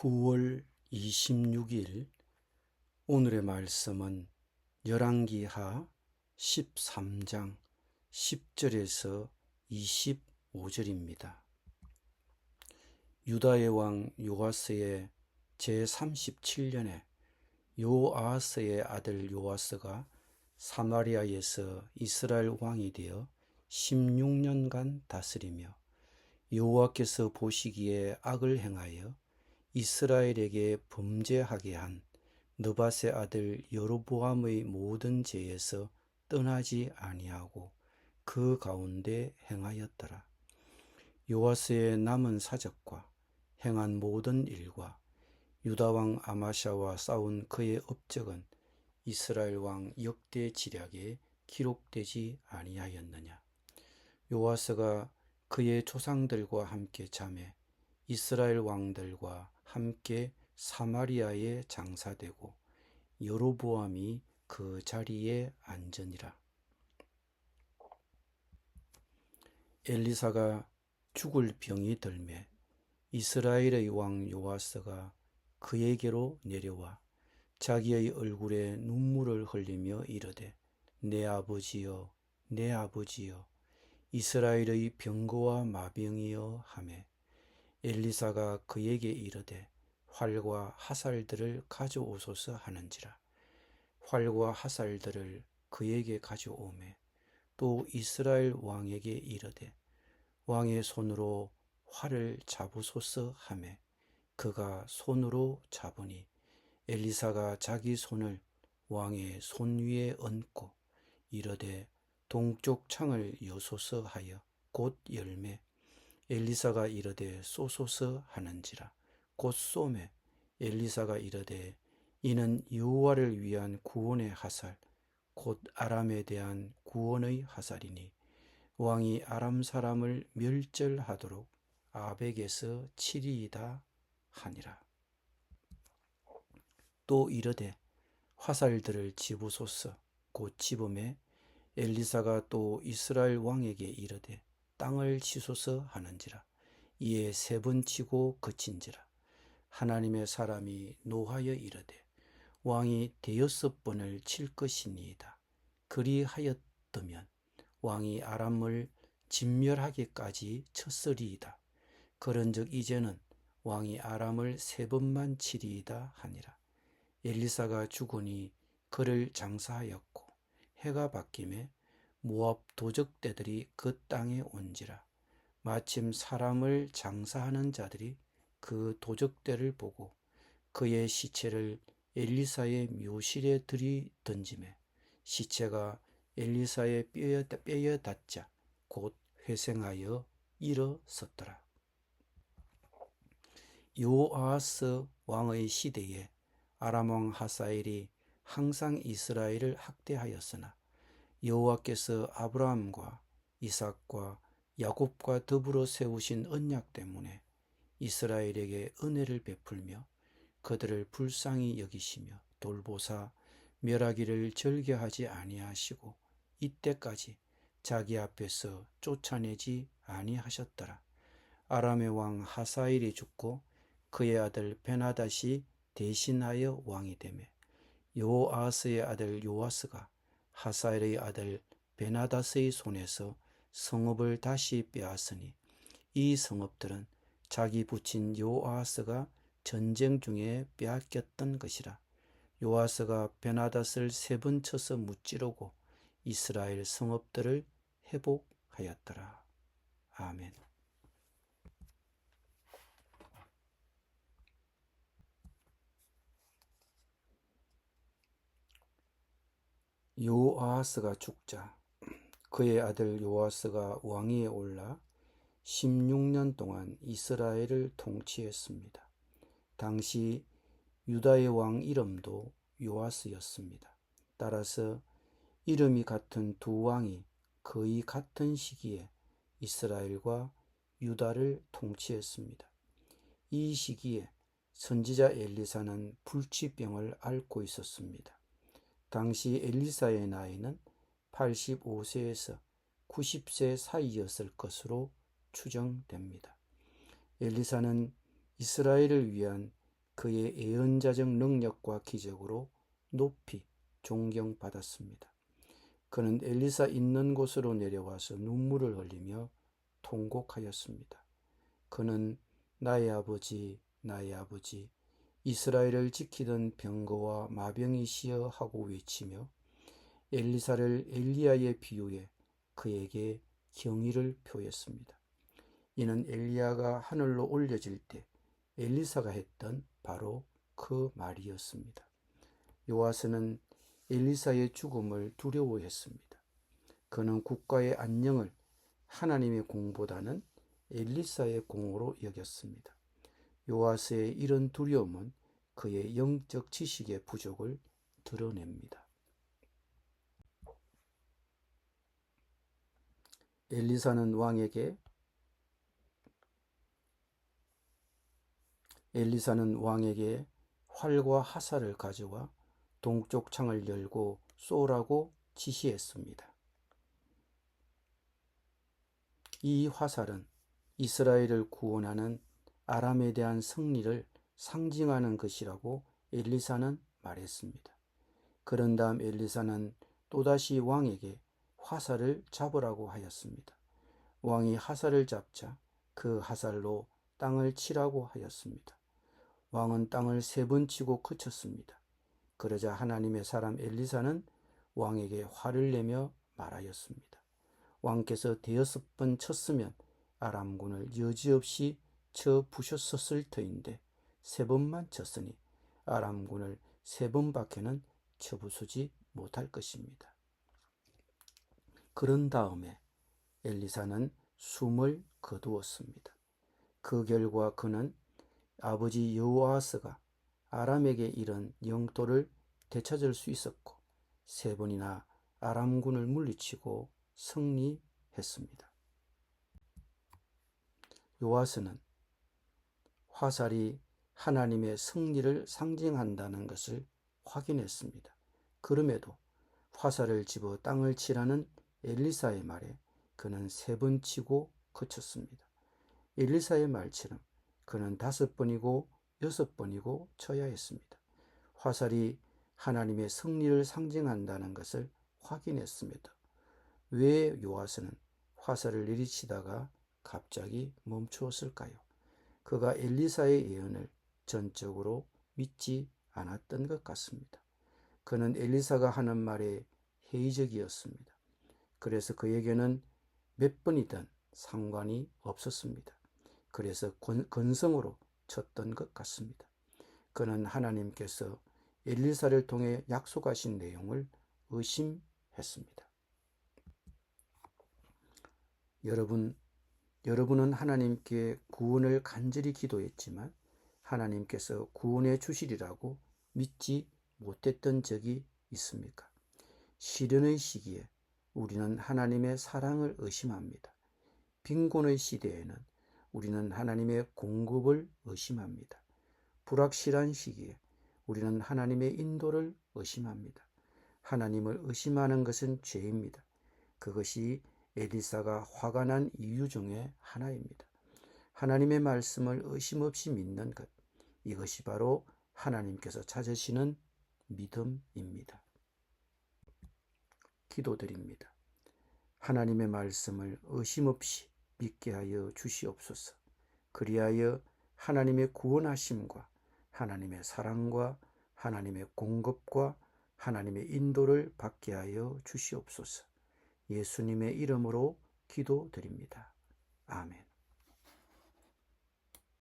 9월 26일 오늘의 말씀은 열왕기하 13장 10절에서 25절입니다. 유다의 왕 요아스의 제37년에 요아스의 아들 요아스가 사마리아에서 이스라엘 왕이 되어 16년간 다스리며 여호와께서 보시기에 악을 행하여 이스라엘에게 범죄하게 한 느밧의 아들 여로보암의 모든 죄에서 떠나지 아니하고 그 가운데 행하였더라. 요아스의 남은 사적과 행한 모든 일과 유다왕 아마샤와 싸운 그의 업적은 이스라엘 왕 역대 지략에 기록되지 아니하였느냐. 요아스가 그의 조상들과 함께 잠에 이스라엘 왕들과 함께 사마리아에 장사되고 여로보암이 그 자리에 앉으니라. 엘리사가 죽을 병이 들매 이스라엘의 왕 요아스가 그에게로 내려와 자기의 얼굴에 눈물을 흘리며 이르되 내 아버지여 내 아버지여 이스라엘의 병거와 마병이여 하매 엘리사가 그에게 이르되 활과 화살들을 가져오소서 하는지라. 활과 화살들을 그에게 가져오매 또 이스라엘 왕에게 이르되 왕의 손으로 활을 잡으소서 하매 그가 손으로 잡으니 엘리사가 자기 손을 왕의 손 위에 얹고 이르되 동쪽 창을 여소서 하여 곧 열매 엘리사가 이르되 쏘소서 하는지라. 곧 쏘매 엘리사가 이르되 이는 여호와를 위한 구원의 화살 곧 아람에 대한 구원의 화살이니 왕이 아람 사람을 멸절하도록 아벡에서 치리이다 하니라. 또 이르되 화살들을 집으소서 곧 집음에 엘리사가 또 이스라엘 왕에게 이르되 땅을 치소서 하는지라. 이에 3번 치고 그친지라. 하나님의 사람이 노하여 이르되 왕이 6번을 칠 것이니이다. 그리하였더면 왕이 아람을 진멸하기까지 쳤으리이다. 그런즉 이제는 왕이 아람을 3번만 치리이다 하니라. 엘리사가 죽으니 그를 장사하였고 해가 바뀌매 모압 도적대들이 그 땅에 온지라. 마침 사람을 장사하는 자들이 그 도적대를 보고 그의 시체를 엘리사의 묘실에 들이던지매 시체가 엘리사의 뼈에 닿자 곧 회생하여 일어섰더라. 요아스 왕의 시대에 아람 왕 하사엘이 항상 이스라엘을 학대하였으나 여호와께서 아브라함과 이삭과 야곱과 더불어 세우신 언약 때문에 이스라엘에게 은혜를 베풀며 그들을 불쌍히 여기시며 돌보사 멸하기를 절개하지 아니하시고 이때까지 자기 앞에서 쫓아내지 아니하셨더라. 아람의 왕 하사엘이 죽고 그의 아들 베나닷이 대신하여 왕이 되매 요아스의 아들 요아스가 하사엘의 아들 베나닷의 손에서 성읍을 다시 빼앗으니 이 성읍들은 자기 부친 요아스가 전쟁 중에 빼앗겼던 것이라. 요아스가 베나닷을 3번 쳐서 무찌르고 이스라엘 성읍들을 회복하였더라. 아멘. 요아스가 죽자 그의 아들 요아스가 왕위에 올라 16년 동안 이스라엘을 통치했습니다. 당시 유다의 왕 이름도 요아스였습니다. 따라서 이름이 같은 두 왕이 거의 같은 시기에 이스라엘과 유다를 통치했습니다. 이 시기에 선지자 엘리사는 불치병을 앓고 있었습니다. 당시 엘리사의 나이는 85세에서 90세 사이였을 것으로 추정됩니다. 엘리사는 이스라엘을 위한 그의 예언자적 능력과 기적으로 높이 존경받았습니다. 그는 엘리사 있는 곳으로 내려와서 눈물을 흘리며 통곡하였습니다. 그는 나의 아버지, 나의 아버지, 이스라엘을 지키던 병거와 마병이시여 하고 외치며 엘리사를 엘리야에 비유해 그에게 경의를 표했습니다. 이는 엘리야가 하늘로 올려질 때 엘리사가 했던 바로 그 말이었습니다. 요아스는 엘리사의 죽음을 두려워했습니다. 그는 국가의 안녕을 하나님의 공보다는 엘리사의 공으로 여겼습니다. 요아스의 이런 두려움은 그의 영적 지식의 부족을 드러냅니다. 엘리사는 왕에게 활과 화살을 가져와 동쪽 창을 열고 쏘라고 지시했습니다. 이 화살은 이스라엘을 구원하는 아람에 대한 승리를 상징하는 것이라고 엘리사는 말했습니다. 그런 다음 엘리사는 또다시 왕에게 화살을 잡으라고 하였습니다. 왕이 화살을 잡자 그 화살로 땅을 치라고 하였습니다. 왕은 땅을 3번 치고 그쳤습니다. 그러자 하나님의 사람 엘리사는 왕에게 화를 내며 말하였습니다. 왕께서 5번 쳤으면 아람군을 여지없이 쳐 부셨었을 터인데 3번만 쳤으니 아람군을 3번밖에는 쳐 부수지 못할 것입니다. 그런 다음에 엘리사는 숨을 거두었습니다. 그 결과 그는 아버지 여호아스가 아람에게 이른 영토를 되찾을 수 있었고 3번이나 아람군을 물리치고 승리했습니다. 요아스는 화살이 하나님의 승리를 상징한다는 것을 확인했습니다. 그럼에도 화살을 집어 땅을 치라는 엘리사의 말에 그는 3번 치고 그쳤습니다. 엘리사의 말처럼 그는 5번이고 6번이고 쳐야 했습니다. 화살이 하나님의 승리를 상징한다는 것을 확인했습니다. 왜 요아스는 화살을 내리치다가 갑자기 멈추었을까요? 그가 엘리사의 예언을 전적으로 믿지 않았던 것 같습니다. 그는 엘리사가 하는 말에 회의적이었습니다. 그래서 그에게는 몇 번이든 상관이 없었습니다. 그래서 건성으로 쳤던 것 같습니다. 그는 하나님께서 엘리사를 통해 약속하신 내용을 의심했습니다. 여러분은 하나님께 구원을 간절히 기도했지만 하나님께서 구원해 주시리라고 믿지 못했던 적이 있습니까? 시련의 시기에 우리는 하나님의 사랑을 의심합니다. 빈곤의 시대에는 우리는 하나님의 공급을 의심합니다. 불확실한 시기에 우리는 하나님의 인도를 의심합니다. 하나님을 의심하는 것은 죄입니다. 그것이 엘리사가 화가 난 이유 중에 하나입니다. 하나님의 말씀을 의심 없이 믿는 것, 이것이 바로 하나님께서 찾으시는 믿음입니다. 기도드립니다. 하나님의 말씀을 의심 없이 믿게 하여 주시옵소서. 그리하여 하나님의 구원하심과 하나님의 사랑과 하나님의 공급과 하나님의 인도를 받게 하여 주시옵소서. 예수님의 이름으로 기도드립니다. 아멘.